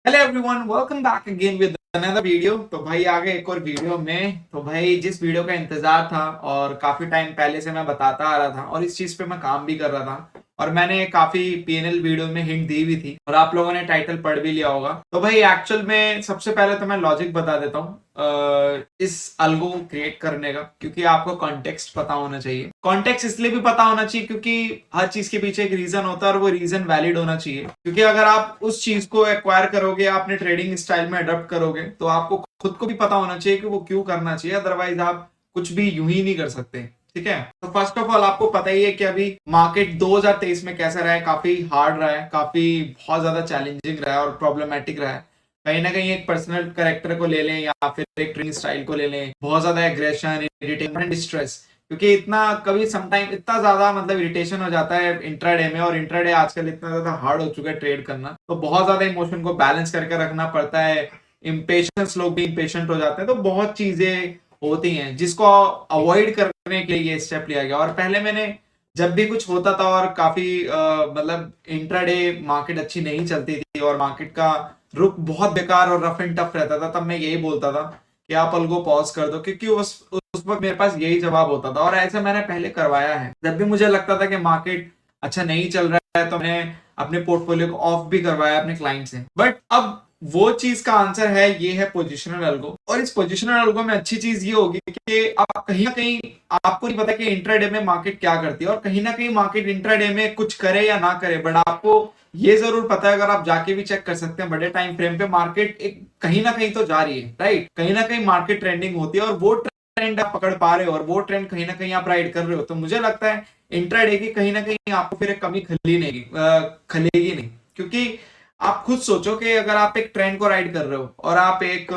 Hello everyone, welcome back again with another video. तो भाई आ गए एक और वीडियो में। तो भाई जिस वीडियो का इंतजार था और काफी टाइम पहले से मैं बताता आ रहा था और इस चीज पे मैं काम भी कर रहा था और मैंने काफी पीएनएल वीडियो में हिंट दी भी थी और आप लोगों ने टाइटल पढ़ भी लिया होगा। तो भाई एक्चुअल में सबसे पहले तो मैं लॉजिक बता देता हूँ इस अल्गो को क्रिएट करने का, क्योंकि आपको कॉन्टेक्स्ट पता होना चाहिए। कॉन्टेक्स्ट इसलिए भी पता होना चाहिए क्योंकि हर चीज के पीछे एक रीजन होता है और वो रीजन वैलिड होना चाहिए। क्योंकि अगर आप उस चीज को एक्वायर करोगे, अपने ट्रेडिंग स्टाइल में अडॉप्ट करोगे, तो आपको खुद को भी पता होना चाहिए कि वो क्यों करना चाहिए। अदरवाइज आप कुछ भी यूं ही नहीं कर सकते। ठीक है, तो फर्स्ट ऑफ ऑल आपको पता ही है कि अभी मार्केट 2023 में कैसा रहा है। काफी हार्ड रहा है, काफी बहुत ज्यादा चैलेंजिंग रहा है और प्रॉब्लमेटिक रहा है। कहीं ना कहीं एक पर्सनल कैरेक्टर को ले लें या फिर एक ट्रेनिंग स्टाइल को ले लें, बहुत ज्यादा एग्रेशन, इरिटेशन, स्ट्रेस। क्योंकि इतना कभी समटाइम इतना ज्यादा मतलब इरिटेशन हो जाता है इंट्राडे में, और इंट्राडे आजकल इतना ज्यादा हार्ड हो चुका है ट्रेड करना, तो बहुत ज्यादा इमोशन को बैलेंस करके रखना पड़ता है। इम्पेशंस, लोग भी इम्पेशेंट हो जाते हैं, तो बहुत चीजें होती हैं जिसको अवॉइड करने के लिए ये स्टेप लिया गया। और पहले मैंने जब भी कुछ होता था और काफी मतलब इंट्राडे मार्केट अच्छी नहीं चलती थी और मार्केट का रुख बहुत बेकार और रफ एंड टफ रहता था, तब मैं यही बोलता था कि आप अलगो पॉज कर दो, क्योंकि उस वक्त मेरे पास यही जवाब होता था और ऐसा मैंने पहले करवाया है। जब भी मुझे लगता था कि मार्केट अच्छा नहीं चल रहा है तो मैंने अपने पोर्टफोलियो को ऑफ भी करवाया अपने क्लाइंट से। बट अब वो चीज का आंसर है, ये है पोजिशनल अल्गो। और इस पोजिशनल अल्गो में अच्छी चीज ये होगी कि आप कहीं ना कहीं, आपको नहीं पता कि इंट्राडे में मार्केट क्या करती है, और कहीं ना कहीं मार्केट इंट्राडे में कुछ करे या ना करे, बट आपको ये जरूर पता है, अगर आप जाके भी चेक कर सकते हैं बड़े टाइम फ्रेम पे, मार्केट एक कहीं ना कहीं तो जा रही है, राइट। कहीं ना कहीं मार्केट ट्रेंडिंग होती है और वो ट्रेंड आप पकड़ पा रहे हो और वो ट्रेंड कहीं ना कहीं आप राइड कर रहे हो। तो मुझे लगता है इंट्राडे की कहीं ना कहीं आपको फिर एक कमी खलेगी नहीं। क्योंकि आप खुद सोचो कि अगर आप एक ट्रेंड को राइड कर रहे हो और आप एक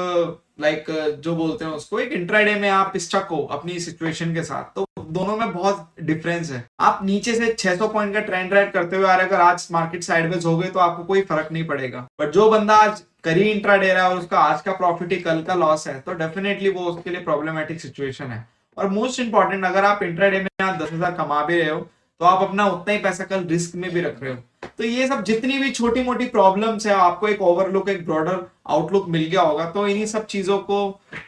लाइक जो बोलते हैं उसको, एक इंट्राडे में आप स्टक हो अपनी सिचुएशन के साथ, तो दोनों में बहुत डिफरेंस है। आप नीचे से 600 पॉइंट का ट्रेंड राइड करते हुए आ रहे, अगर आज मार्केट साइडवेज हो गई तो आपको कोई फर्क नहीं पड़ेगा। बट जो बंदा आज कर ही इंट्राडे रहा है और उसका आज का प्रॉफिट ही कल का लॉस है, तो डेफिनेटली वो उसके लिए प्रॉब्लमेटिक सिचुएशन है। और मोस्ट इंपॉर्टेंट, अगर आप इंट्राडे में आप 10,000 कमा भी रहे हो, तो आप अपना उतना ही पैसा कल रिस्क में भी रख रहे हो। तो ये सब जितनी भी छोटी मोटी प्रॉब्लम्स है, आपको एक ओवरलुक, एक ब्रॉडर आउटलुक मिल गया होगा। तो इन्हीं सब चीजों को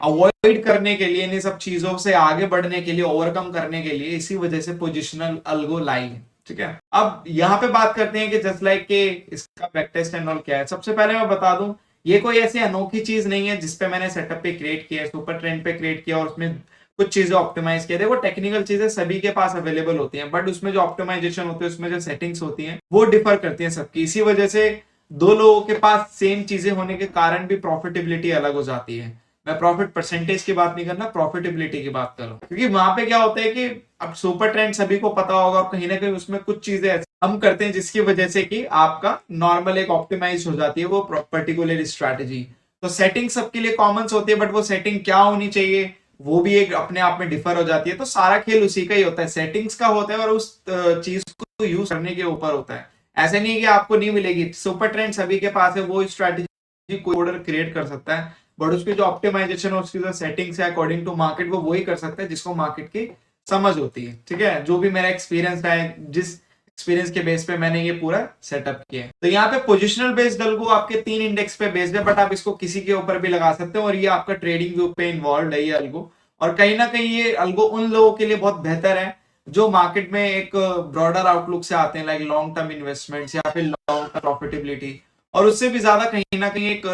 अवॉइड करने के लिए, इन्हीं सब चीजों से आगे बढ़ने के लिए, ओवरकम करने के लिए, इसी वजह से पोजिशनल अल्गो लाई है। ठीक है, अब यहाँ पे बात करते हैं कि जस्ट लाइक के इसका बैक टेस्ट एंड ऑल क्या है। सबसे पहले मैं बता दूं, ये कोई ऐसी अनोखी चीज नहीं है जिसपे मैंने सेटअप पे क्रिएट किया है, सुपर ट्रेंड पे क्रिएट किया और उसमें कुछ चीजें ऑप्टिमाइज किया। देखो, टेक्निकल चीजें सभी के पास अवेलेबल होती हैं, बट उसमें जो ऑप्टिमाइजेशन होती है, उसमें जो सेटिंग्स होती हैं, वो डिफर करती हैं सबकी। इसी वजह से दो लोगों के पास सेम चीजें होने के कारण भी प्रॉफिटेबिलिटी अलग हो जाती है। मैं प्रॉफिट परसेंटेज की बात नहीं करना, प्रॉफिटेबिलिटी की बात करो। क्योंकि वहां पे क्या होता है कि अब सुपर ट्रेंड सभी को पता होगा और कहीं ना कहीं उसमें कुछ चीजें हम करते हैं जिसकी वजह से कि आपका नॉर्मल एक ऑप्टिमाइज हो जाती है वो पर्टिकुलर स्ट्रैटेजी। तो सेटिंग सबके लिए कॉमन होती है, बट वो सेटिंग क्या होनी चाहिए वो भी एक अपने आप में डिफर हो जाती है। तो सारा खेल उसी का ही होता है, सेटिंग्स का होता है और उस चीज को यूज करने के ऊपर होता है। ऐसे नहीं कि आपको नहीं मिलेगी, सुपर ट्रेंड सभी के पास है, वो स्ट्रैटेजी कोई ऑर्डर क्रिएट कर सकता है, बट उसकी जो ऑप्टिमाइजेशन है, उसकी जो सेटिंग्स है अकॉर्डिंग टू मार्केट, वो वही कर सकता है जिसको मार्केट की समझ होती है। ठीक है, जो भी मेरा एक्सपीरियंस है, जिस एक्सपीरियंस के बेस पे मैंने ये पूरा सेटअप किया है। तो यहाँ पे पोजिशनल बेस्ड अल्गो आपके 3 इंडेक्स पे बेस्ड है, बट आप इसको किसी के ऊपर भी लगा सकते हो और ये आपका ट्रेडिंग व्यू पे इन्वॉल्व है ये अल्गो। और कहीं ना कहीं ये अल्गो उन लोगों के लिए बहुत बेहतर है जो मार्केट में एक ब्रॉडर आउटलुक से आते हैं, लाइक लॉन्ग टर्म इन्वेस्टमेंट्स या फिर लॉन्ग टर्म प्रॉफिटेबिलिटी। और उससे भी ज्यादा कहीं ना कहीं एक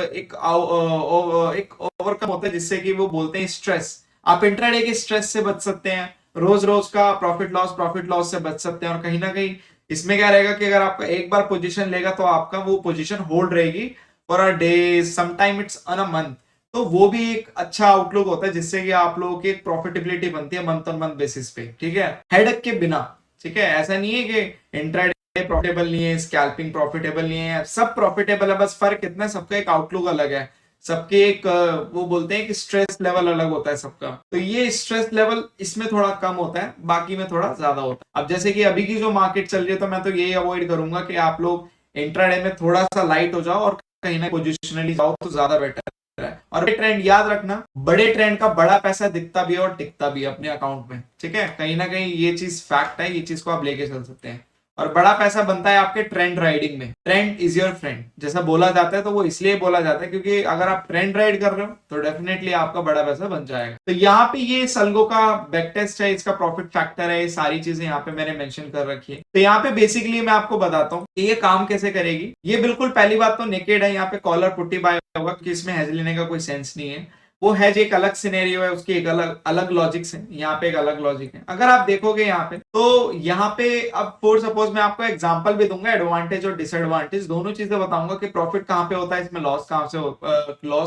ओवरकम होता है, जिससे कि वो बोलते हैं स्ट्रेस। आप इंट्राडे के स्ट्रेस से बच सकते हैं, रोज रोज का प्रॉफिट लॉस से बच सकते हैं। और कहीं ना कहीं इसमें क्या रहेगा कि अगर आपका एक बार पोजीशन लेगा तो आपका वो पोजीशन होल्ड रहेगी for a day, sometime it's on a month. तो वो भी एक अच्छा आउटलुक होता है जिससे कि आप लोगों की एक प्रॉफिटेबिलिटी बनती है मंथ ऑन मंथ बेसिस पे। ठीक है, हेडक के बिना। ठीक है, ऐसा नहीं है कि इंट्राडे प्रॉफिटेबल नहीं है, स्कैल्पिंग प्रॉफिटेबल नहीं है, सब प्रॉफिटेबल है, बस फर्क इतना सबका एक आउटलुक अलग है। सबके एक वो बोलते हैं कि स्ट्रेस लेवल अलग होता है सबका। तो ये स्ट्रेस लेवल इसमें थोड़ा कम होता है, बाकी में थोड़ा ज्यादा होता है। अब जैसे कि अभी की जो मार्केट चल रही है, तो मैं तो यही अवॉइड करूंगा कि आप लोग इंट्राडे में थोड़ा सा लाइट हो जाओ और कहीं ना पोजिशनली जाओ तो ज्यादा बेटर है। और ट्रेंड याद रखना, बड़े ट्रेंड का बड़ा पैसा दिखता भी है और टिकता भी है अपने अकाउंट में। ठीक है, कहीं ना कहीं ये चीज फैक्ट है, ये चीज को आप लेके चल सकते हैं। और बड़ा पैसा बनता है आपके ट्रेंड राइडिंग में। ट्रेंड इज योर फ्रेंड जैसा बोला जाता है, तो वो इसलिए बोला जाता है क्योंकि अगर आप ट्रेंड राइड कर रहे हो तो डेफिनेटली आपका बड़ा पैसा बन जाएगा। तो यहाँ पे ये सल्गो का बैक टेस्ट है, इसका प्रॉफिट फैक्टर है, ये सारी चीजें यहाँ पे मैंने मेंशन कर रखी है। तो यहाँ पे बेसिकली मैं आपको बताता हूँ कि ये काम कैसे करेगी। ये बिल्कुल पहली बात तो नेकेड है, यहाँ पे कॉलर पुट्टी बाय होगा क्योंकि इसमें हेज लेने का कोई सेंस नहीं है। वो हेज एक अलग सिनेरियो है, उसकी एक अलग अलग लॉजिक्स है, यहाँ पे एक अलग लॉजिक है। अगर आप देखोगे यहाँ पे तो यहाँ पे अब फॉर सपोज मैं आपको एग्जांपल भी दूंगा, एडवांटेज और डिसएडवांटेज दोनों चीजें बताऊंगा कि प्रॉफिट कहाँ पे होता है, इसमें लॉस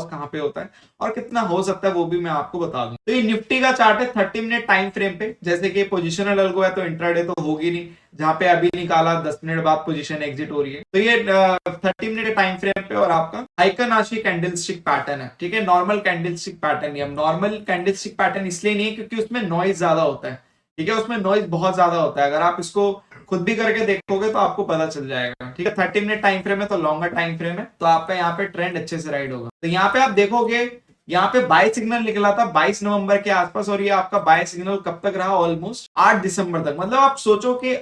कहाँ पे होता है और कितना हो सकता है वो भी मैं आपको बता दूं। तो ये निफ्टी का चार्ट है 30 मिनट टाइम फ्रेम पे। जैसे कि पोजिशनल अल्गो है तो इंट्राडे तो होगी नहीं, जहां पे अभी निकाला 10 मिनट बाद पोजीशन एग्जिट हो रही है। तो ये 30 मिनट टाइम फ्रेम पे और आपका हाइकनाशी कैंडलस्टिक पैटर्न है, ठीक है, नॉर्मल कैंडलस्टिक पैटर्न है। नॉर्मल कैंडलस्टिक पैटर्न इसलिए नहीं है क्योंकि उसमें नॉइज ज्यादा होता है, ठीक है, उसमें नॉइज बहुत ज्यादा होता है। अगर आप इसको खुद भी करके देखोगे तो आपको पता चल जाएगा, ठीक है। 30 मिनट टाइम फ्रेम है तो लॉन्गर टाइम फ्रेम है, तो आपका यहाँ पे ट्रेंड अच्छे से राइड होगा। तो यहाँ पे आप देखोगे यहाँ पे बाय सिग्नल निकला था 22 नवंबर के आसपास, और ये आपका बाय सिग्नल कब तक रहा, ऑलमोस्ट 8 दिसंबर तक। मतलब आप सोचो कि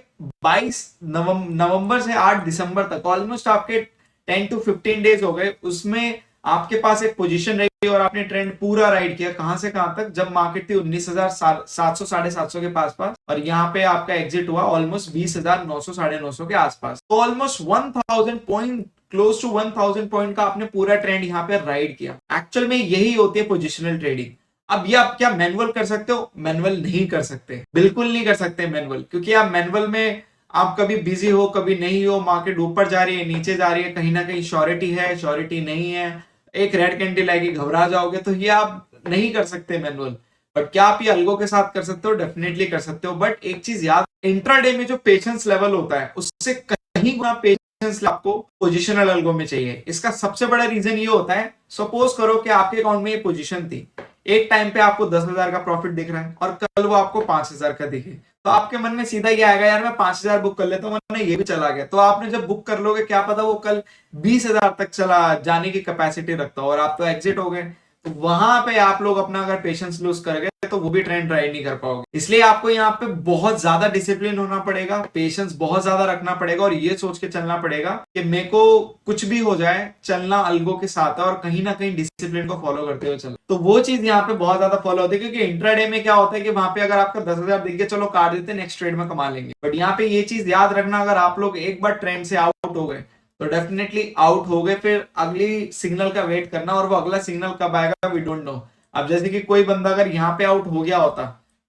22 नवंबर से 8 दिसंबर तक ऑलमोस्ट आपके 10 to 15 डेज हो गए। उसमें आपके पास एक पोजीशन रही और आपने ट्रेंड पूरा राइड किया। कहां से कहां तक, जब मार्केट थी 19,700 750 के पास और यहाँ पे आपका एग्जिट हुआ ऑलमोस्ट 20,900 950 के आसपास। तो almost 1000 point, close to 1000 point का आपने पूरा ट्रेंड यहाँ पे राइड किया। एक्चुअल में यही होती है पोजिशनल ट्रेडिंग। अब ये आप क्या मैनुअल कर सकते हो? मैनुअल नहीं कर सकते, बिल्कुल नहीं कर सकते मैनुअल, क्योंकि आप मैनुअल में आप कभी बिजी हो कभी नहीं हो, मार्केट ऊपर जा रही है नीचे जा रही है, कहीं ना कहीं श्योरिटी है श्योरिटी नहीं है, एक रेड कैंडल आएगी घबरा जाओगे, तो ये आप नहीं कर सकते मैनुअल। बट क्या आप ये अल्गो के साथ कर सकते हो? डेफिनेटली कर सकते हो। बट एक चीज याद, इंट्राडे में जो पेशेंस लेवल होता है उससे कहीं गुना पेशेंस आपको पोजिशनल अल्गो में चाहिए। इसका सबसे बड़ा रीजन ये होता है, सपोज करो कि आपके अकाउंट में ये पोजीशन थी, एक टाइम पे आपको 10,000 का प्रॉफिट दिख रहा है और कल वो आपको 5,000 का दिखे, तो आपके मन में सीधा ये आएगा यार मैं 5,000 बुक कर लेता हूँ, वरना ये भी चला गया। तो आपने जब बुक कर लोगे, क्या पता वो कल 20,000 तक चला जाने की कैपेसिटी रखता हो और आप तो एग्जिट हो गए। तो वहां पे आप लोग अपना अगर पेशेंस लूज कर गए तो वो भी ट्रेंड राइड नहीं कर पाओगे। इसलिए आपको यहाँ पे बहुत ज्यादा डिसिप्लिन होना पड़ेगा, पेशेंस बहुत ज्यादा रखना पड़ेगा और ये सोच के चलना पड़ेगा कि मेरे को कुछ भी हो जाए चलना अल्गो के साथ है और कहीं ना कहीं डिसिप्लिन को फॉलो करते हुए चलना। तो वो चीज यहाँ पे बहुत ज्यादा फॉलो होती है, क्योंकि इंट्राडे में क्या होता है कि वहां पे अगर आपका 10,000 दिख गया, चलो काट देते, नेक्स्ट ट्रेड में कमा लेंगे। बट यहाँ पे ये चीज याद रखना, अगर आप लोग एक बार ट्रेंड से आउट हो गए तो डेफिनेटली आउट हो गए, फिर अगली सिग्नल का वेट करना, और वो अगला सिग्नल कब आएगा वी डोंट नो। अब जैसे कि कोई बंदा अगर यहाँ पे आउट हो गया होता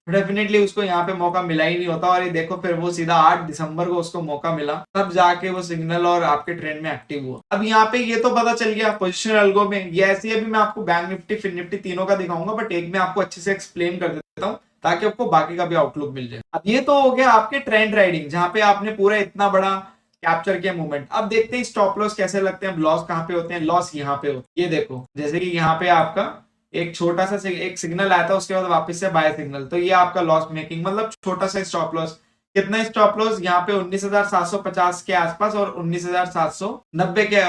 तो डेफिनेटली उसको यहाँ पे मौका मिला ही नहीं होता, और ये देखो फिर वो सीधा 8 दिसंबर को उसको मौका मिला, तब जाके वो सिग्नल और आपके ट्रेंड में एक्टिव हुआ। अब यहाँ पे ये तो पता चल गया पोजिशनल अल्गो में ये ऐसी, अभी मैं आपको बैंक निफ्टी फिन निफ्टी तीनों का दिखाऊंगा, बट एक में आपको अच्छे से एक्सप्लेन कर देता हूँ ताकि आपको बाकी का भी आउटलुक मिल जाए। अब ये तो हो गया आपके ट्रेंड राइडिंग, जहां पे आपने पूरा इतना बड़ा कैप्चर किया मूवमेंट। अब देखते हैं स्टॉप लॉस कैसे लगते हैं, लॉस कहां पे होते हैं। लॉस यहाँ पे होते हैं, ये देखो, जैसे कि यहाँ पे आपका एक छोटा सा एक सिग्नल आया था, उसके बाद वापस से बाय सिग्नल, तो ये आपका लॉस मेकिंग, मतलब छोटा सा स्टॉप लॉस। कितना स्टॉप लॉस यहाँ पे 19,750 के आसपास और 19,790 के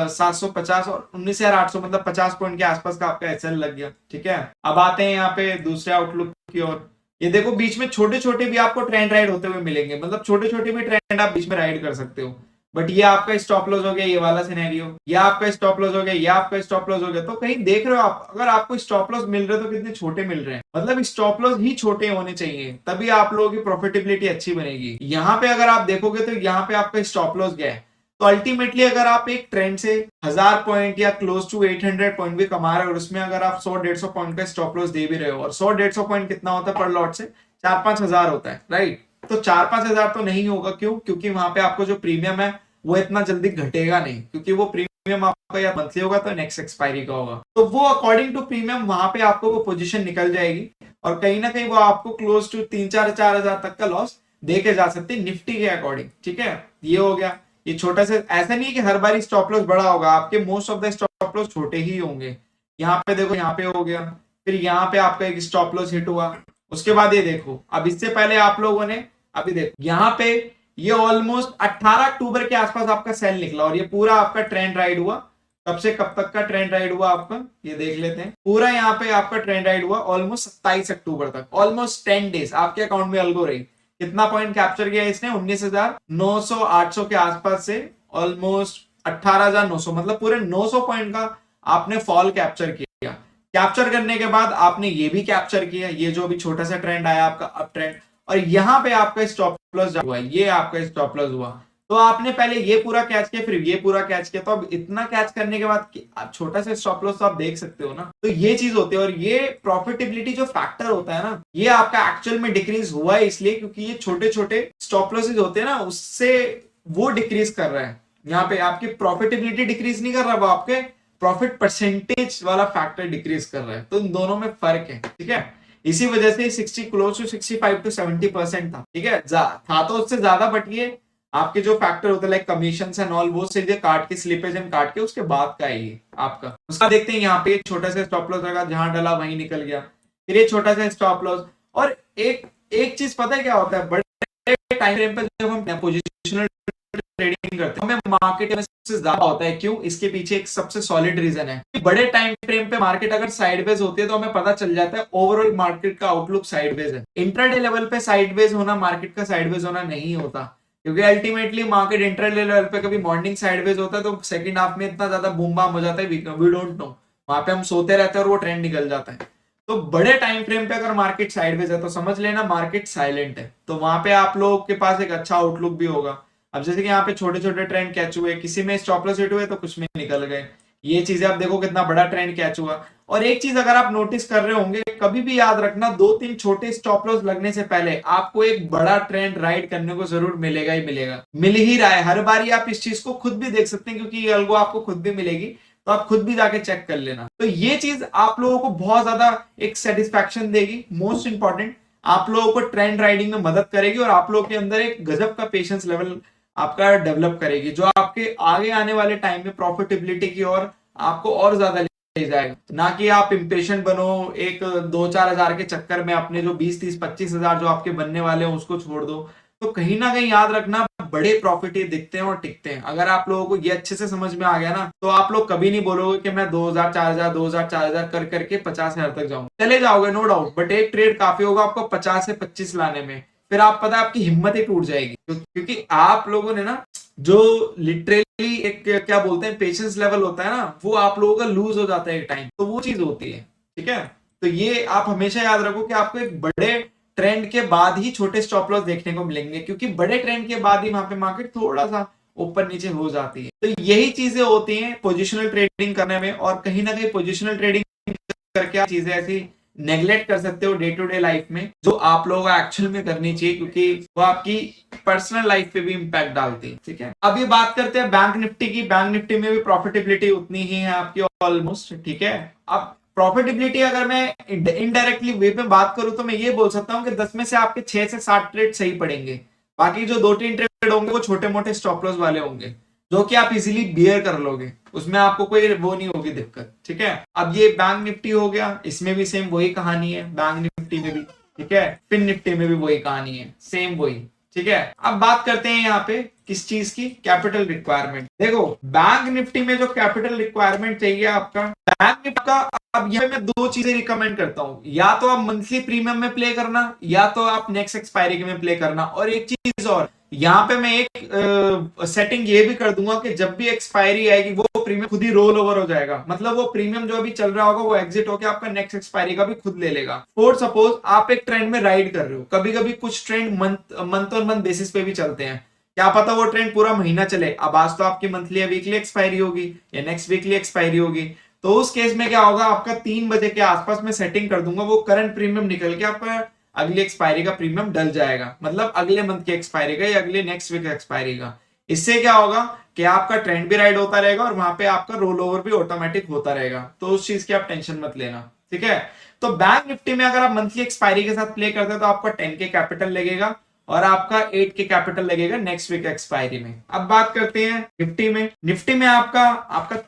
750 और 19,800, मतलब 50 पॉइंट के आसपास का आपका एसएल लग गया, ठीक है। अब आते हैं यहाँ पे दूसरे आउटलुक की ओर। ये देखो बीच में छोटे छोटे भी आपको ट्रेंड राइड होते हुए मिलेंगे, मतलब छोटे छोटे भी ट्रेंड आप बीच में राइड कर सकते हो। बट ये आपका स्टॉप लॉस हो गया, ये वाला सिनेरियो, ये आपका स्टॉप लॉस हो गया, ये आपका स्टॉप लॉस हो गया। तो कहीं देख रहे हो आप, अगर आपको स्टॉप लॉस मिल रहे हो तो कितने छोटे मिल रहे हैं, मतलब स्टॉप लॉस ही छोटे होने चाहिए, तभी आप लोगों की प्रॉफिटेबिलिटी अच्छी बनेगी। यहाँ पे अगर आप देखोगे तो यहाँ पे आपका स्टॉप लॉस गया है, तो अल्टीमेटली अगर आप एक ट्रेंड से 1000 पॉइंट या क्लोज टू 800 पॉइंट भी कमा रहे हो और उसमें अगर आप 100-150 पॉइंट का स्टॉप लॉस दे भी रहे हो, और 100-150 पॉइंट कितना होता है पर लॉट से, 4-5 हजार होता है, राइट। तो 4-5 हजार तो नहीं होगा, क्यों? क्योंकि वहां पे आपको जो प्रीमियम है वो इतना जल्दी घटेगा नहीं, क्योंकि वो प्रीमियम आपका या मंथली होगा तो नेक्स्ट एक्सपायरी का होगा, तो वो अकॉर्डिंग टू प्रीमियम वहां पे आपको वो पोजीशन निकल जाएगी और कहीं ना कहीं वो आपको क्लोज टू 3-4 हजार तक का लॉस दे के जा सकते हैं निफ्टी के अकॉर्डिंग, ठीक है। ये हो गया, ये छोटा सा, ऐसा नहीं है कि हर बार स्टॉप लॉस बड़ा होगा, आपके most of the stop loss छोटे ही होंगे। यहाँ पे देखो, यहाँ पे हो गया, फिर यहाँ पे आपका एक स्टॉप लॉस हिट हुआ, उसके बाद ये देखो, अब इससे पहले आप लोगों ने अभी देखो यहाँ पे ये ऑलमोस्ट 18 अक्टूबर के आसपास आपका सेल निकला और ये पूरा आपका ट्रेंड राइड हुआ। कब से कब तक का ट्रेंड राइड हुआ आपका, ये देख लेते हैं। पूरा यहाँ पे आपका ट्रेंड राइड हुआ ऑलमोस्ट 27 अक्टूबर तक, ऑलमोस्ट 10 डेज आपके अकाउंट में अल्गो रही। कितना पॉइंट कैप्चर किया इसने? 19,900 800 के आसपास से ऑलमोस्ट 18,900, मतलब पूरे 900 पॉइंट का आपने फॉल कैप्चर किया। कैप्चर करने के बाद आपने ये भी कैप्चर किया, ये जो भी छोटा सा ट्रेंड आया आपका अप ट्रेंड, और यहां पे आपका स्टॉप लॉस हुआ, ये आपका स्टॉप लॉस हुआ। तो आपने पहले ये पूरा कैच किया, फिर ये पूरा कैच किया, तो अब इतना कैच करने के बाद छोटा सा स्टॉप लॉस तो आप देख सकते हो ना। तो ये चीज होती है, और ये प्रॉफिटेबिलिटी जो फैक्टर होता है ना, ये आपका एक्चुअल में डिक्रीज हुआ है इसलिए क्योंकि ये छोटे छोटे स्टॉप लॉसेज होते हैं ना, उससे वो डिक्रीज कर रहा है। यहाँ पे आपकी प्रॉफिटेबिलिटी डिक्रीज नहीं कर रहा, वो आपके प्रॉफिट परसेंटेज वाला फैक्टर डिक्रीज कर रहा है। तो इन दोनों में फर्क है, ठीक है। इसी वजह से 60 क्लोज टू 65 टू 70% था, ठीक है, था तो उससे ज्यादा, बट ये आपके जो फैक्टर होते हैं लाइक कमीशन एंड ऑल, वो सीधे काट के स्लिपेज एंड काट के उसके बाद का है ये आपका। उसका देखते हैं यहाँ पे छोटा सा स्टॉप लॉस लगा, जहां डला वहीं निकल गया, फिर ये छोटा सा स्टॉप लॉस। और एक चीज पता है क्या होता है, बड़े टाइम फ्रेम पे जब हम पोजिशनल ट्रेडिंग करते हैं हमें मार्केट में सबसे ज्यादा होता है। क्यों? इसके पीछे एक सबसे सॉलिड रीजन है, बड़े टाइम फ्रेम पे मार्केट अगर साइडवेज होती है तो हमें पता चल जाता है ओवरऑल मार्केट का आउटलुक साइडवेज है। इंट्राडे लेवल पे साइडवेज होना मार्केट का साइडवेज होना नहीं होता, क्योंकि अल्टीमेटली मार्केट इंट्राडे लेवल पे कभी मॉर्निंग साइडवेज होता है तो सेकंड हाफ में इतना ज्यादा बूम बाम हो जाता है, वी डोंट नो, वहां पे हम सोते रहते हैं और वो ट्रेंड निकल जाता है। तो बड़े टाइम फ्रेम पे अगर मार्केट साइडवेज है तो समझ लेना मार्केट साइलेंट है, तो वहां पे आप लोगों के पास एक अच्छा आउटलुक भी होगा। अब जैसे कि यहाँ पे छोटे छोटे ट्रेंड कैच हुए, किसी में स्टॉप लॉस हिट हुए तो कुछ में निकल गए, ये चीजें आप देखो कितना बड़ा ट्रेंड कैच हुआ। और एक चीज अगर आप नोटिस कर रहे होंगे, कभी भी याद रखना, 2-3 छोटे स्टॉप लॉस लगने से पहले आपको एक बड़ा ट्रेंड राइड करने को जरूर मिलेगा ही मिलेगा, मिल ही रहा है हर बार। आप इस चीज को खुद भी देख सकते हैं, क्योंकि ये अल्गो आपको खुद भी मिलेगी, तो आप खुद भी जाके चेक कर लेना। तो ये चीज आप लोगों को बहुत ज्यादा एक सेटिस्फैक्शन देगी, मोस्ट इंपॉर्टेंट आप लोगों को ट्रेंड राइडिंग में मदद करेगी, और आप लोगों के अंदर एक गजब का पेशेंस लेवल आपका डेवलप करेगी, जो आपके आगे आने वाले टाइम में प्रॉफिटेबिलिटी की ओर आपको और ज्यादा ले जाएगा। ना कि आप इंपेशेंट बनो एक 2-4 हजार के चक्कर में अपने जो 20-30-25 हजार जो आपके बनने वाले हैं उसको छोड़ दो। तो कहीं ना कहीं याद रखना, बड़े प्रॉफिट ये दिखते हैं और टिकते हैं। अगर आप लोगों को ये अच्छे से समझ में आ गया ना, तो आप लोग कभी नहीं बोलोगे कि मैं 2000 4000 2000 4000 कर करके 50,000 तक जाऊं, चले जाओगे नो डाउट, बट एक ट्रेड काफी होगा आपको 50 से 25 लाने में, फिर आप पता आपकी हिम्मत ही टूट जाएगी, क्योंकि आप लोगों ने ना जो लिटरली एक क्या बोलते हैं पेशेंस लेवल होता है ना, वो आप लोगों का लूज हो जाता है एक टाइम, तो वो चीज होती है, ठीक है। तो ये आप हमेशा याद रखो कि आपको एक बड़े ट्रेंड के बाद ही छोटे स्टॉप लॉस देखने को मिलेंगे, क्योंकि बड़े ट्रेंड के बाद ही वहां पे मार्केट थोड़ा सा ऊपर नीचे हो जाती है। तो यही चीजें होती हैं पोजिशनल ट्रेडिंग करने में, और कहीं ना कहीं पोजिशनल ट्रेडिंग करके चीजें ऐसी नेग्लेक्ट कर सकते हो डे टू डे लाइफ में, जो आप लोगों को एक्चुअल में करनी चाहिए, क्योंकि वो आपकी पर्सनल लाइफ पे भी इंपैक्ट डालती है, ठीक है। अब ये बात करते हैं बैंक निफ्टी की। बैंक निफ्टी में भी प्रॉफिटेबिलिटी उतनी ही है आपकी ऑलमोस्ट, ठीक है। अब प्रॉफिटेबिलिटी अगर मैं इनडायरेक्टली वे पे बात करूं तो मैं ये बोल सकता हूं कि 10 में से आपके 6 से 7 ट्रेड सही पड़ेंगे, बाकी जो 2-3 ट्रेड होंगे वो छोटे मोटे स्टॉप लॉस वाले होंगे, जो कि आप इजीली बियर कर लोगे, उसमें आपको कोई वो नहीं होगी दिक्कत, ठीक है। अब ये बैंक निफ्टी हो गया, इसमें भी सेम वही कहानी है, बैंक निफ्टी में भी, ठीक है, फिन निफ्टी में भी वही कहानी है, सेम वही, ठीक है। अब बात करते हैं यहाँ पे किस चीज की, कैपिटल रिक्वायरमेंट। देखो बैंक निफ्टी में जो कैपिटल रिक्वायरमेंट चाहिए आपका, बैंक निफ्टी का, अब यहाँ मैं 2 चीजें रिकमेंड करता हूँ, या तो आप मंथली प्रीमियम में प्ले करना, या तो आप नेक्स्ट एक्सपायरी में प्ले करना। और एक चीज और, यहाँ पे मैं एक सेटिंग ये भी कर दूंगा कि जब भी एक्सपायरी आएगी वो प्रीमियम खुद ही रोल ओवर हो जाएगा, मतलब वो प्रीमियम जो अभी चल रहा होगा वो एग्जिट होकर आपका नेक्स्ट एक्सपायरी का भी खुद ले लेगा। फॉर सपोज आप एक ट्रेंड में राइड कर रहे हो, कभी कभी कुछ ट्रेंड मंथ और मंथ बेसिस पे भी चलते हैं, क्या पता वो ट्रेंड पूरा महीना चले। अब आज तो आपकी मंथली या वीकली एक्सपायरी होगी या नेक्स्ट वीकली एक्सपायरी होगी, तो उस केस में क्या होगा, आपका 3 बजे के आसपास में सेटिंग कर दूंगा, वो करंट प्रीमियम निकल के आपका अगली एक्सपायरी का प्रीमियम डल जाएगा, मतलब अगले मंथ की एक्सपायरी का या अगले नेक्स्ट वीक एक्सपायरी का। इससे क्या होगा कि आपका ट्रेंड भी राइड होता रहेगा और वहां पे आपका रोल ओवर भी ऑटोमेटिक होता रहेगा, तो उस चीज की आप टेंशन मत लेना, ठीक है। तो बैंक निफ्टी में अगर आप मंथली एक्सपायरी के साथ प्ले करते हैं तो आपका 10 के कैपिटल लगेगा और आपका 8 के कैपिटल लगेगा नेक्स्ट वीक एक्सपायरी में। अब बात करते हैं निफ्टी में। निफ्टी में आपका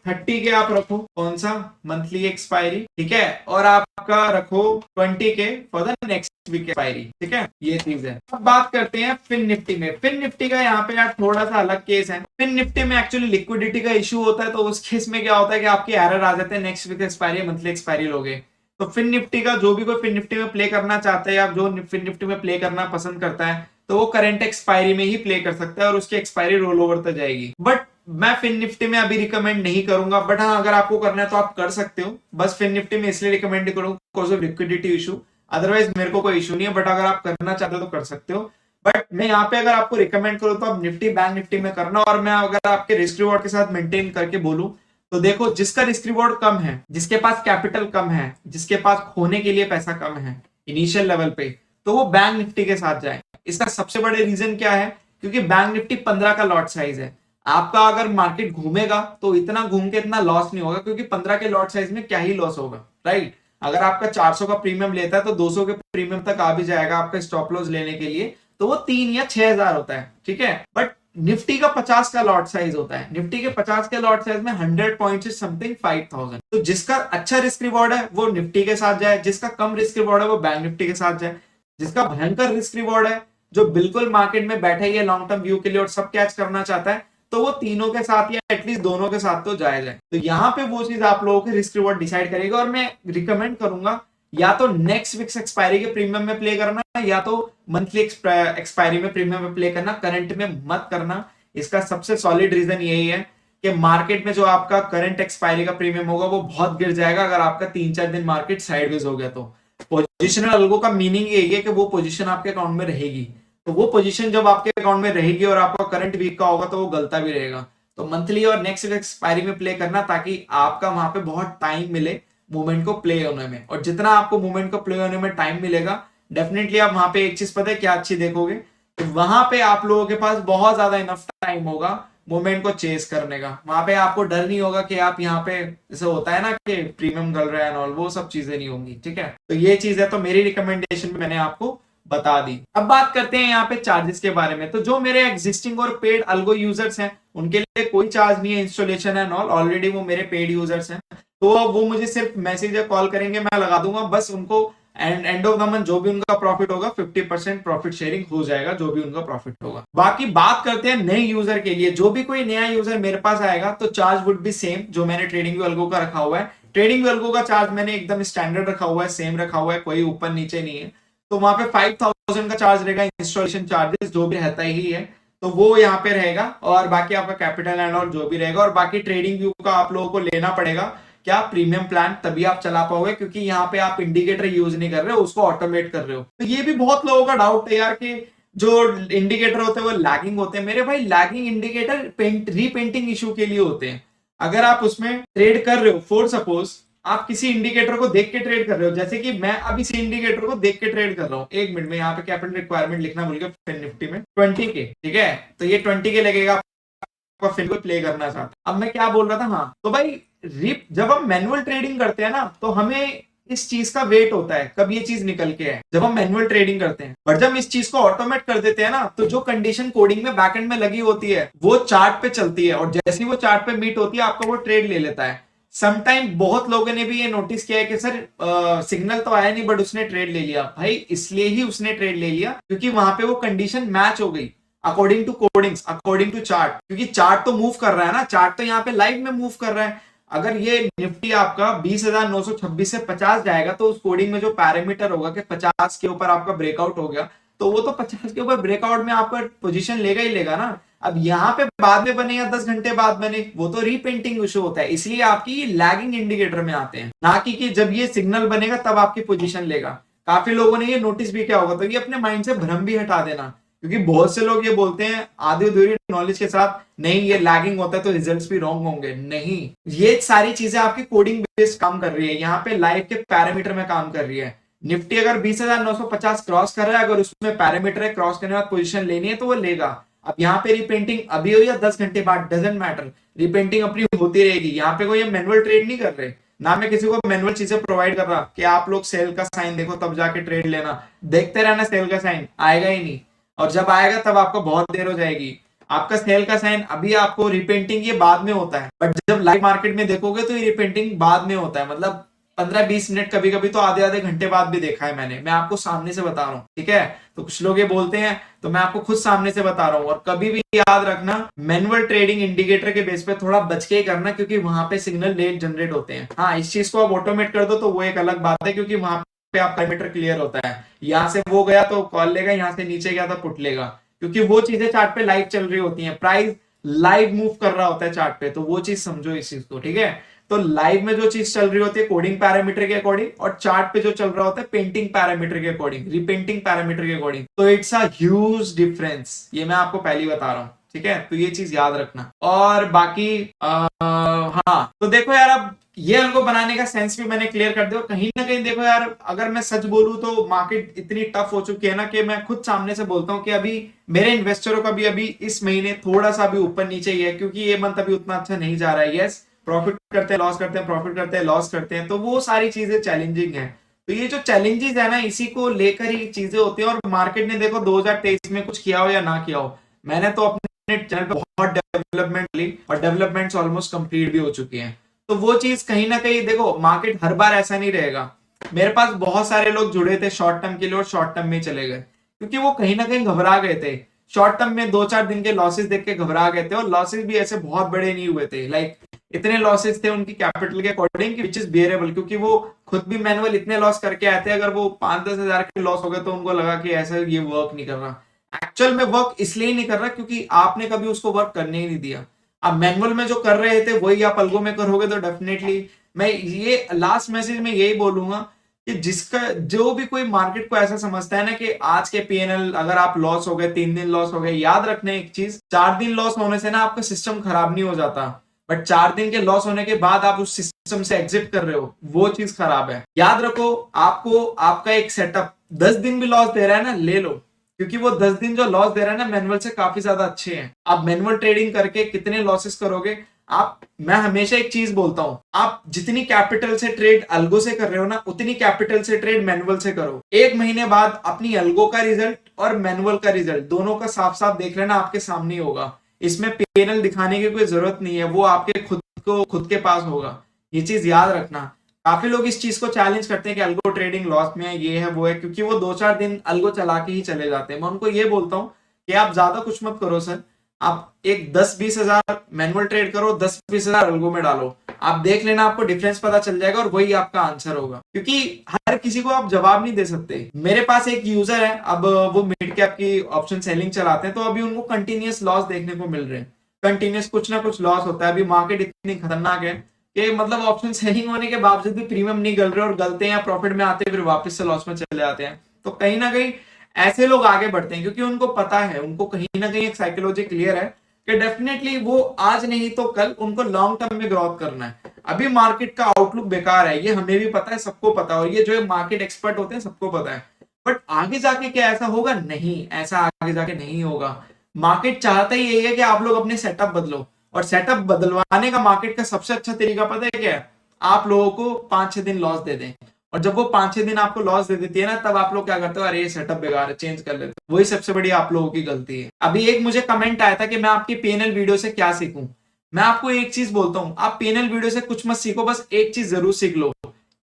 30 के आप रखो, कौन सा, मंथली एक्सपायरी, ठीक है, और आपका रखो 20 के for the next week expiry, ठीक है, ये चीज है। अब बात करते हैं फिन निफ्टी में। फिन निफ्टी का यहाँ पे यार थोड़ा सा अलग केस है। फिन निफ्टी में एक्चुअली लिक्विडिटी का इशू होता है, तो उस केस में क्या होता है कि आपके एरर आ जाते हैं, next week expiry monthly expiry लोगे। तो फिन निफ्टी का जो भी कोई फिन निफ्टी में प्ले करना चाहता है या जो फिन निफ्टी में प्ले करना पसंद करता है, तो वो करंट एक्सपायरी में ही प्ले कर सकता है और उसकी एक्सपायरी रोल ओवर तक जाएगी। बट मैं फिन निफ्टी में अभी रिकमेंड नहीं करूंगा, बट हाँ अगर आपको करना है तो आप कर सकते हो। बस फिन निफ्टी में इसलिए रिकमेंड नहीं करूंगा because of liquidity issue, otherwise मेरे को कोई इशू नहीं है। बट अगर आप करना चाहते हो तो कर सकते हो। बट मैं यहाँ पे अगर आपको रिकमेंड करूँ तो आप निफ्टी बैंक निफ्टी में करना। और मैं अगर आपके रिस्क रिवॉर्ड के साथ मेंटेन करके बोलूं तो देखो, जिसका रिस्क रिवॉर्ड कम है, जिसके पास कैपिटल कम है, जिसके पास खोने के लिए पैसा कम है इनिशियल लेवल पे, तो वो बैंक निफ्टी के साथ जाए। इसका सबसे बड़े रीजन क्या है? क्योंकि बैंक निफ्टी 15 का लॉट साइज है। आपका अगर मार्केट घूमेगा तो इतना घूम के इतना लॉस नहीं होगा, क्योंकि 15 के लॉट साइज में क्या ही लॉस होगा, राइट? अगर आपका 400 का प्रीमियम लेता है तो 200 के प्रीमियम तक आ भी जाएगा आपका स्टॉप लॉस लेने के लिए, तो वो 3 या 6,000 होता है, ठीक है। बट निफ्टी का 50 का लॉट साइज होता है। निफ्टी के 50 के लॉट साइज में 100 पॉइंट से समथिंग 5,000। तो जिसका अच्छा रिस्क रिवॉर्ड है वो निफ्टी के साथ जाए, जिसका कम रिस्क रिवॉर्ड है वो बैंक निफ्टी के साथ जाए। जिसका भयंकर रिस्क रिवॉर्ड है, जो बिल्कुल मार्केट में बैठा ही है लॉन्ग टर्म व्यू के लिए और सब कैच करना चाहता है, तो वो तीनों के साथ या एटलीस्ट दोनों के साथ तो जाया जाए। तो यहाँ पे वो चीज आप लोगों के रिस्क रिवॉर्ड डिसाइड करेगा। और मैं रिकमेंड करूंगा या तो नेक्स्ट वीक्स एक्सपायरी के प्रीमियम में प्ले करना, या तो मंथली एक्सपायरी में प्रीमियम में प्ले करना, करंट में मत करना। इसका सबसे सॉलिड रीजन यही है कि मार्केट में जो आपका करंट एक्सपायरी का प्रीमियम होगा वो बहुत गिर जाएगा अगर आपका 3-4 दिन मार्केट साइडवेज हो गया तो। पोजिशनल अलगो का मीनिंग यही है कि वो पोजीशन आपके अकाउंट में रहेगी। तो वो पोजीशन जब आपके अकाउंट में रहेगी और आपका करंट वीक का होगा तो वो गलता भी रहेगा। तो मंथली और नेक्स्ट एक्सपायरी में प्ले करना, ताकि आपका वहां पे बहुत टाइम मिले मूवमेंट को प्ले होने में। और जितना आपको मूवमेंट को प्ले होने में टाइम मिलेगा, डेफिनेटली आप वहां पे एक चीज पता है क्या अच्छी देखोगे, तो वहां पे आप लोगों के पास बहुत ज्यादा इनफ टाइम होगा मूवमेंट को चेस करने का। वहां पे आपको डर नहीं होगा कि आप यहाँ पे जैसे होता है ना कि प्रीमियम गल रहा है और वो सब चीजें नहीं होंगी, ठीक है। तो ये चीज है, तो मेरी रिकमेंडेशन मैंने आपको बता दी। अब बात करते हैं यहाँ पे चार्जेस के बारे में। तो जो मेरे एग्जिस्टिंग और पेड अल्गो यूजर्स हैं उनके लिए कोई चार्ज नहीं है, इंस्टॉलेशन एंड ऑल, ऑलरेडी वो मेरे पेड यूजर्स हैं। तो वो मुझे सिर्फ मैसेज या कॉल करेंगे, मैं लगा दूंगा। बस उनको एंड ऑफ द मंथ जो भी उनका प्रॉफिट होगा 50% प्रॉफिट शेयरिंग हो जाएगा, जो भी उनका प्रॉफिट होगा। बाकी बात करते हैं नए यूजर के लिए। जो भी कोई नया यूजर मेरे पास आएगा तो चार्ज वुड बी सेम जो मैंने ट्रेडिंग व्यू अल्गो का रखा हुआ है। ट्रेडिंग व्यू अल्गो का चार्ज मैंने एकदम स्टैंडर्ड रखा हुआ है, सेम रखा हुआ है, कोई ऊपर नीचे नहीं है। तो वहां पे 5,000 का चार्ज रहेगा, इंस्टॉलेशन चार्जेस जो भी रहता ही है तो वो यहाँ पे रहेगा। और बाकी आपका कैपिटल एंड ऑल जो भी रहेगा। और बाकी ट्रेडिंग व्यू का आप लोगों को लेना पड़ेगा क्या, प्रीमियम प्लान, तभी आप चला पाओगे, क्योंकि यहाँ पे आप इंडिकेटर यूज नहीं कर रहे हो, उसको ऑटोमेट कर रहे हो। तो ये भी बहुत लोगों का डाउट है यार कि जो इंडिकेटर होते हैं वो लैगिंग होते हैं। मेरे भाई लैगिंग इंडिकेटर रीपेंटिंग इशू के लिए होते हैं। अगर आप उसमें ट्रेड कर रहे हो, फॉर सपोज आप किसी इंडिकेटर को देख के ट्रेड कर रहे हो, जैसे कि मैं अभी इसी इंडिकेटर को देख के ट्रेड कर रहा हूँ। 1 मिनट में यहाँ पे कैपिटल रिक्वायरमेंट लिखना भूल गया, निफ्टी में 20 के, ठीक है। तो ये 20 के लगेगा फिर को प्ले करना चाहता। अब मैं क्या बोल रहा था, हाँ तो भाई जब हम मैनुअल ट्रेडिंग करते हैं ना तो हमें इस चीज का वेट होता है कब ये चीज निकल के है, जब हम मैनुअल ट्रेडिंग करते हैं। पर जब इस चीज को ऑटोमेट कर देते हैं ना, तो जो कंडीशन कोडिंग में बैकएंड में लगी होती है वो चार्ट पे चलती है, और जैसे ही वो चार्ट पे मीट होती है आपका वो ट्रेड ले लेता है। समटाइम बहुत लोगों ने भी ये नोटिस किया है कि सर सिग्नल तो आया नहीं बट उसने ट्रेड ले लिया। भाई इसलिए ही उसने ट्रेड ले लिया क्योंकि वहां पे वो कंडीशन मैच हो गई according to codings, according to chart. क्योंकि चार्ट तो मूव कर रहा है ना, चार्ट तो यहाँ पे लाइव में मूव कर रहा है। अगर ये निफ्टी आपका 20,926 से 50 जाएगा तो उस कोडिंग में जो पैरामीटर होगा कि 50 के ऊपर आपका ब्रेकआउट हो गया, तो वो तो 50 के ऊपर ब्रेकआउट में आपका पोजीशन लेगा ही लेगा ना। अब यहाँ पे बाद में बने या 10 घंटे बाद बने, वो तो रीपेंटिंग इशू होता है, इसलिए आपकी लैगिंग इंडिकेटर में आते हैं, ना कि जब ये सिग्नल बनेगा तब आपकी पोजीशन लेगा। काफी लोगों ने ये नोटिस भी किया होगा, तो ये अपने माइंड से भ्रम भी हटा देना। क्योंकि बहुत से लोग ये बोलते हैं आधी अधूरी नॉलेज के साथ, नहीं ये लैगिंग होता है तो रिजल्ट्स भी रॉन्ग होंगे। नहीं, ये सारी चीजें आपकी कोडिंग बेस्ड काम कर रही है, यहाँ पे लाइव के पैरामीटर में काम कर रही है। निफ्टी अगर 20,950 क्रॉस कर रहा है, अगर उसमें पैरामीटर है क्रॉस करने के बाद पोजीशन लेनी है तो वो लेगा। अब यहाँ पे रिपेंटिंग अभी हो या 10 घंटे बाद, डजंट मैटर, रिपेंटिंग अपनी होती रहेगी। यहाँ पे कोई मैनुअल ट्रेड नहीं कर रहे, ना मैं किसी को मैनुअल चीजें प्रोवाइड कर रहा कि आप लोग सेल का साइन देखो तब जाके ट्रेड लेना। देखते रहना, सेल का साइन आएगा ही नहीं, और जब आएगा तब आपको बहुत देर हो जाएगी। आपका सेल का साइन अभी आपको रिपेंटिंग ये बाद में होता है, बट जब लाइव मार्केट में देखोगे तो ये रिपेंटिंग बाद में होता है। मतलब 15-20 मिनट, कभी कभी तो आधे घंटे बाद भी देखा है मैंने। मैं आपको सामने से बता रहा हूँ, ठीक है। तो कुछ लोग ये बोलते हैं, तो मैं आपको खुद सामने से बता रहा हूँ। और कभी भी याद रखना, मैनुअल ट्रेडिंग इंडिकेटर के बेस पे थोड़ा बच के ही करना, क्योंकि वहां पे सिग्नल लेट जनरेट होते हैं। हाँ, इस चीज को आप ऑटोमेट कर दो तो वो एक अलग बात है, क्योंकि वहां पे आप पैरामीटर क्लियर होता है, यहाँ से वो गया तो कॉल लेगा, यहाँ से नीचे गया तो पुट लेगा, क्योंकि वो चीजें चार्ट पे लाइव चल रही होती हैं, प्राइस लाइव मूव कर रहा होता है चार्ट पे। तो वो चीज समझो इस चीज को, ठीक है। तो लाइव में जो चीज चल रही होती है कोडिंग पैरामीटर के अकॉर्डिंग, और चार्ट पे जो चल रहा होता है पेंटिंग पैरामीटर के अकॉर्डिंग, रिपेंटिंग पैरामीटर के अकॉर्डिंग। तो इट्स अ ह्यूज डिफरेंस, ये मैं आपको पहले ही बता रहा हूँ, ठीक है। तो ये चीज याद रखना। और बाकी हाँ, तो देखो यार, अब ये अल्गो बनाने का सेंस भी मैंने क्लियर कर दिया। कहीं ना कहीं देखो यार, अगर मैं सच बोलूं तो मार्केट इतनी टफ हो चुकी है ना, कि मैं खुद सामने से बोलता हूं कि अभी मेरे इन्वेस्टरों का भी अभी इस महीने थोड़ा सा भी ऊपर नीचे ही है, क्योंकि ये मंथ अभी उतना अच्छा नहीं जा रहा है। यस, प्रॉफिट करते हैं, लॉस करते हैं, प्रॉफिट करते हैं, लॉस करते हैं, तो वो सारी चीजें चैलेंजिंग है। तो ये जो चैलेंजेस है ना, इसी को लेकर ही चीजें होती है। और मार्केट ने देखो 2023 में कुछ किया हो या ना किया हो, मैंने तो अपने चैनल पे बहुत डेवलपमेंट ली, और डेवलपमेंट्स ऑलमोस्ट कंप्लीट भी हो चुकी हैं। तो वो चीज कहीं ना कहीं देखो, मार्केट हर बार ऐसा नहीं रहेगा। मेरे पास बहुत सारे लोग जुड़े थे शॉर्ट टर्म के लिए और शॉर्ट टर्म में चले गए, क्योंकि वो कहीं ना कहीं घबरा गए थे। शॉर्ट टर्म में 2-4 दिन के लॉसेस देख के घबरा गए थे, और लॉसेस भी ऐसे बहुत बड़े नहीं हुए थे, लाइक इतने लॉसेस थे उनकी कैपिटल के अकॉर्डिंग, विच इज बियरेबल, क्योंकि वो खुद भी मैनुअल इतने लॉस करके आए थे। अगर वो 5-10 हजार के लॉस हो गए तो उनको लगा कि ऐसा ये वर्क नहीं कर रहा। एक्चुअल में वर्क इसलिए नहीं कर रहा क्योंकि आपने कभी उसको वर्क करने ही नहीं दिया। आप मैनुअल में जो कर रहे थे वही आप अल्गो में करोगे, तो डेफिनेटली मैं ये लास्ट मैसेज में यही बोलूंगा कि जिसका जो भी कोई मार्केट को ऐसा समझता है ना कि आज के पीएनएल अगर आप लॉस हो गए, 3 दिन लॉस हो गए, याद रखने एक चीज, 4 दिन लॉस होने से ना आपका सिस्टम खराब नहीं हो जाता, बट 4 दिन के लॉस होने के बाद आप उस सिस्टम से एग्जिट कर रहे हो, वो चीज खराब है। याद रखो, आपको आपका एक सेटअप 10 दिन भी लॉस दे रहा है ना, ले लो, क्योंकि वो 10 दिन जो लॉस दे रहा है ना मैनुअल से काफी ज्यादा अच्छे हैं। आप मैनुअल ट्रेडिंग करके कितने लॉसेस करोगे आप, मैं हमेशा एक चीज बोलता हूं, आप जितनी कैपिटल से ट्रेड अल्गो से कर रहे हो ना, उतनी कैपिटल से ट्रेड मैनुअल से करो। एक महीने बाद अपनी अल्गो का रिजल्ट और मैनुअल का रिजल्ट दोनों का साफ साफ देख लेना, आपके सामने होगा। इसमें पीएनएल दिखाने की कोई जरूरत नहीं है, वो आपके खुद के पास होगा। ये चीज याद रखना। काफी लोग इस चीज को चैलेंज करते हैं कि अल्गो ट्रेडिंग लॉस में है, ये है वो है, क्योंकि वो 2-4 दिन अल्गो चला के ही चले जाते हैं। मैं उनको ये बोलता हूँ कि आप ज्यादा कुछ मत करो सर, आप एक 10-20 हजार मैनुअल ट्रेड करो, 10-20 हजार अल्गो में डालो, आप देख लेना, आपको डिफरेंस पता चल जाएगा, और वही आपका आंसर होगा। क्योंकि हर किसी को आप जवाब नहीं दे सकते। मेरे पास एक यूजर है, अब वो मिड कैप की ऑप्शन सेलिंग चलाते हैं, तो अभी उनको कंटिन्यूस लॉस देखने को मिल रहे हैं, कंटिन्यूस कुछ ना कुछ लॉस होता है। अभी मार्केट इतनी खतरनाक है कि मतलब ऑप्शन सेलिंग होने के बावजूद भी प्रीमियम नहीं गल रहे, और गलते हैं या प्रॉफिट में आते हैं, फिर वापस से लॉस में चले आते हैं। तो कहीं ना कहीं ऐसे लोग आगे बढ़ते हैं, क्योंकि उनको पता है, उनको कहीं ना कहीं एक साइकोलॉजी क्लियर है कि डेफिनेटली वो आज नहीं तो कल उनको लॉन्ग टर्म में ग्रोथ करना है। अभी मार्केट का आउटलुक बेकार है, ये हमें भी पता है, सबको पता है, और ये जो मार्केट एक्सपर्ट होते हैं सबको पता है। बट आगे जाके क्या ऐसा होगा? नहीं, ऐसा आगे जाके नहीं होगा। मार्केट चाहता ही यही है कि आप लोग अपने सेटअप बदलो, और सेटअप बदलवाने का मार्केट का सबसे अच्छा तरीका पता है क्या है? आप लोगों को 5-6 दिन लॉस दे दें, और जब वो 5-6 दिन आपको लॉस दे देती है ना, तब आप लोग क्या करते हो? अरे ये सेटअप बेकार है, चेंज कर लेते हो। वही सबसे बड़ी आप लोगों की गलती है। अभी एक मुझे कमेंट आया था कि मैं आपकी पीएनएल वीडियो से क्या सीखूं। मैं आपको एक चीज बोलता हूं, आप पीएनएल वीडियो से कुछ मत सीखो, बस एक चीज जरूर सीख लो,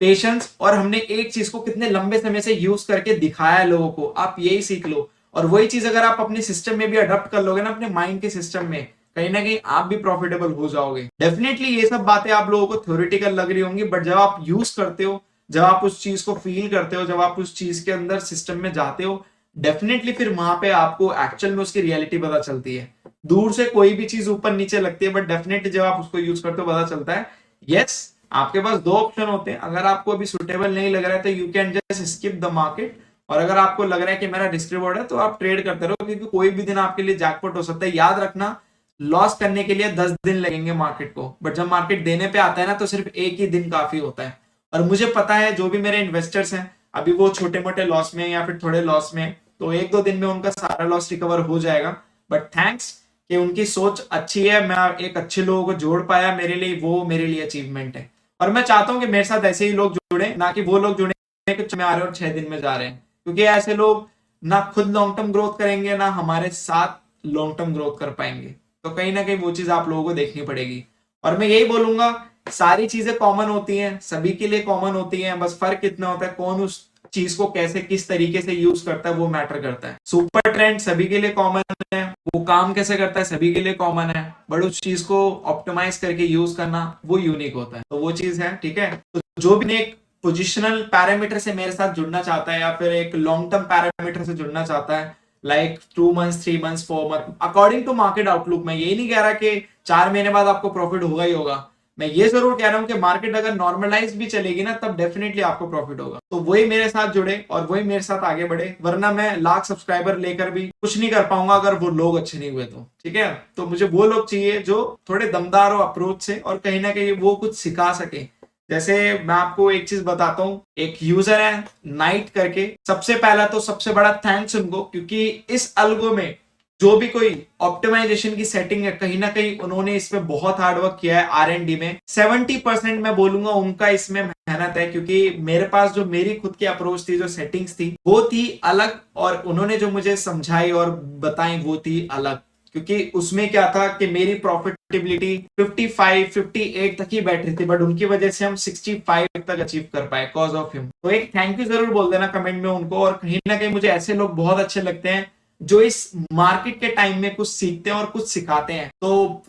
पेशेंस। और हमने एक चीज को कितने लंबे समय से यूज करके दिखाया है लोगों को, आप यही सीख लो। और वही चीज अगर आप अपने सिस्टम में भी अडॉप्ट कर लोगे ना, अपने माइंड के सिस्टम में, कहीं ना कहीं आप भी प्रॉफिटेबल हो जाओगे। डेफिनेटली ये सब बातें आप लोगों को थ्योरेटिकल लग रही होंगी, बट जब आप यूज करते हो, जब आप उस चीज को फील करते हो, जब आप उस चीज के अंदर सिस्टम में जाते हो, डेफिनेटली फिर वहां पे आपको एक्चुअल में उसकी रियलिटी पता चलती है। दूर से कोई भी चीज ऊपर नीचे लगती है, बट डेफिनेटली जब आप उसको यूज करते हो पता चलता है। यस, आपके पास 2 ऑप्शन होते हैं, अगर आपको अभी सुटेबल नहीं लग रहा है तो you can just skip the market, और अगर आपको लग रहा है कि मेरा रिस्क रिवॉर्ड है तो आप ट्रेड करते रहो, क्योंकि कोई भी दिन आपके लिए जैकपॉट हो सकता है। याद रखना, लॉस करने के लिए 10 दिन लगेंगे मार्केट को, बट जब मार्केट देने पे आता है ना, तो सिर्फ एक ही दिन काफी होता है। और मुझे पता है जो भी मेरे इन्वेस्टर्स हैं अभी वो छोटे मोटे लॉस में या फिर थोड़े लॉस में, तो 1-2 दिन में उनका सारा लॉस रिकवर हो जाएगा। बट थैंक्स कि उनकी सोच अच्छी है, मैं एक अच्छे लोगों को जोड़ पाया, मेरे लिए वो मेरे लिए अचीवमेंट है। और मैं चाहता हूं कि मेरे साथ ऐसे ही लोग जुड़े, ना कि वो लोग जुड़े कुछ में आ रहे और 6 दिन में जा रहे हैं, क्योंकि ऐसे लोग ना खुद लॉन्ग टर्म ग्रोथ करेंगे, ना हमारे साथ लॉन्ग टर्म ग्रोथ कर पाएंगे। तो कहीं ना कहीं वो चीज आप लोगों को देखनी पड़ेगी। और मैं यही बोलूंगा, सारी चीजें कॉमन होती हैं, सभी के लिए कॉमन होती हैं, बस फर्क इतना होता है कौन उस चीज को कैसे किस तरीके से यूज करता है, वो मैटर करता है। सुपर ट्रेंड सभी के लिए कॉमन है, वो काम कैसे करता है सभी के लिए कॉमन है, बट उस चीज को ऑप्टिमाइज करके यूज करना वो यूनिक होता है। तो वो चीज है, ठीक है। तो जो भी एक पोजिशनल पैरामीटर से मेरे साथ जुड़ना चाहता है या फिर एक लॉन्ग टर्म पैरामीटर से जुड़ना चाहता है, like 2 months 3 months 4 month, according to market outlook, मैं ये नहीं कह रहा कि 4 महीने बाद आपको प्रॉफिट होगा ही होगा, मैं ये जरूर कह रहा हूं कि मार्केट अगर नॉर्मलाइज भी चलेगी ना तब डेफिनेटली आपको प्रॉफिट होगा। तो वही मेरे साथ जुड़े और वही मेरे साथ आगे बढ़े, वरना मैं लाख सब्सक्राइबर लेकर भी कुछ नहीं कर पाऊंगा अगर वो लोग अच्छे नहीं हुए तो। ठीक है, तो मुझे वो लोग चाहिए जो थोड़े दमदार हो अप्रोच से और कहीं ना कहीं वो कुछ सिखा सके। जैसे मैं आपको एक चीज बताता हूँ, एक यूजर है नाइट करके, सबसे पहला तो सबसे बड़ा थैंक्स उनको, क्योंकि इस अल्गो में जो भी कोई ऑप्टिमाइजेशन की सेटिंग है कहीं ना कहीं उन्होंने इसमें बहुत हार्डवर्क किया है। R&D में 70% मैं बोलूंगा उनका इसमें मेहनत है, क्योंकि मेरे पास जो मेरी खुद की अप्रोच थी, जो सेटिंग्स थी वो थी अलग, और उन्होंने जो मुझे समझाई और बताई वो थी अलग। क्योंकि उसमें क्या था कि मेरी प्रॉफिटेबिलिटी 55 58 तक ही बैठ रही थी, बट उनकी वजह से हम 65 तक अचीव कर पाए कॉज ऑफ हिम। तो एक थैंक यू जरूर बोल देना कमेंट में उनको। और कहीं ना कहीं मुझे ऐसे लोग बहुत अच्छे लगते हैं जो इस मार्केट के टाइम में कुछ सीखते हैं और कुछ सिखाते हैं। तो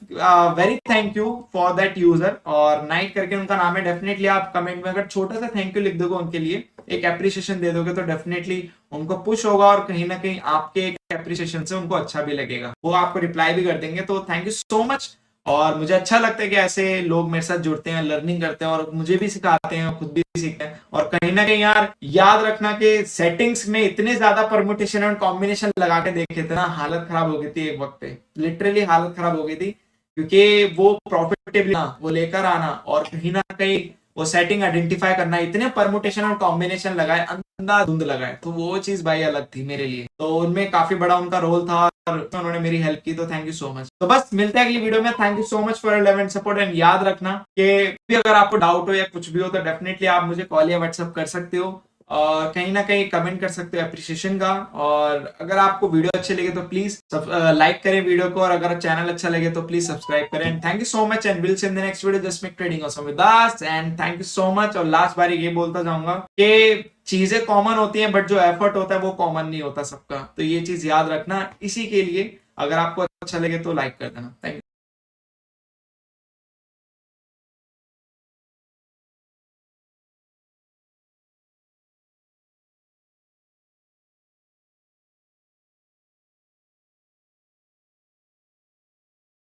very thank you for that user, और नाइट करके उनका नाम है। डेफिनेटली आप कमेंट में अगर छोटा सा थैंक यू लिख दोगे उनके लिए, एक एप्रिसिएशन दे दोगे, तो डेफिनेटली उनको पुश होगा और कहीं ना कहीं आपके एक एप्रिसिएशन से उनको अच्छा भी लगेगा, वो आपको रिप्लाई भी कर देंगे। तो थैंक यू सो मच। और मुझे अच्छा लगता है कि ऐसे लोग मेरे साथ जुड़ते हैं, लर्निंग करते हैं और मुझे भी सिखाते हैं, खुद भी सीखते हैं। और कहीं ना कहीं यार याद रखना कि सेटिंग्स में इतने ज्यादा परमुटेशन और कॉम्बिनेशन लगा के देखे थे ना, हालत खराब हो गई थी एक वक्त पे, लिटरली हालत खराब हो गई थी। क्योंकि वो प्रॉफिटेबल वो लेकर आना और कहीं ना कहीं वो सेटिंग आइडेंटिफाई करना, इतने परमुटेशन और कॉम्बिनेशन लगाए, अंधाधुंध लगाए, तो वो चीज भाई अलग थी मेरे लिए। तो उनमें काफी बड़ा उनका रोल था और उन्होंने मेरी हेल्प की, तो थैंक यू सो मच। तो बस मिलते हैं अगली वीडियो में। Thank you so much for your love and support. And याद रखना कि भी अगर आपको डाउट हो या कुछ भी हो तो डेफिनेटली आप मुझे कॉल या व्हाट्सएप कर सकते हो, और कहीं ना कहीं कमेंट कर सकते हो अप्रिशिएशन का। और अगर आपको वीडियो अच्छे लगे तो प्लीज लाइक करें वीडियो को, और अगर चैनल अच्छा लगे तो प्लीज सब्सक्राइब करें। Thank you so much and will see in the next video. Just make trading awesome with us. And thank you so much. और लास्ट बार ये बोलता जाऊंगा कि चीजें कॉमन होती हैं बट जो एफर्ट होता है वो कॉमन नहीं होता सबका, तो ये चीज याद रखना। इसी के लिए अगर आपको अच्छा लगे तो लाइक कर देना। Thank you.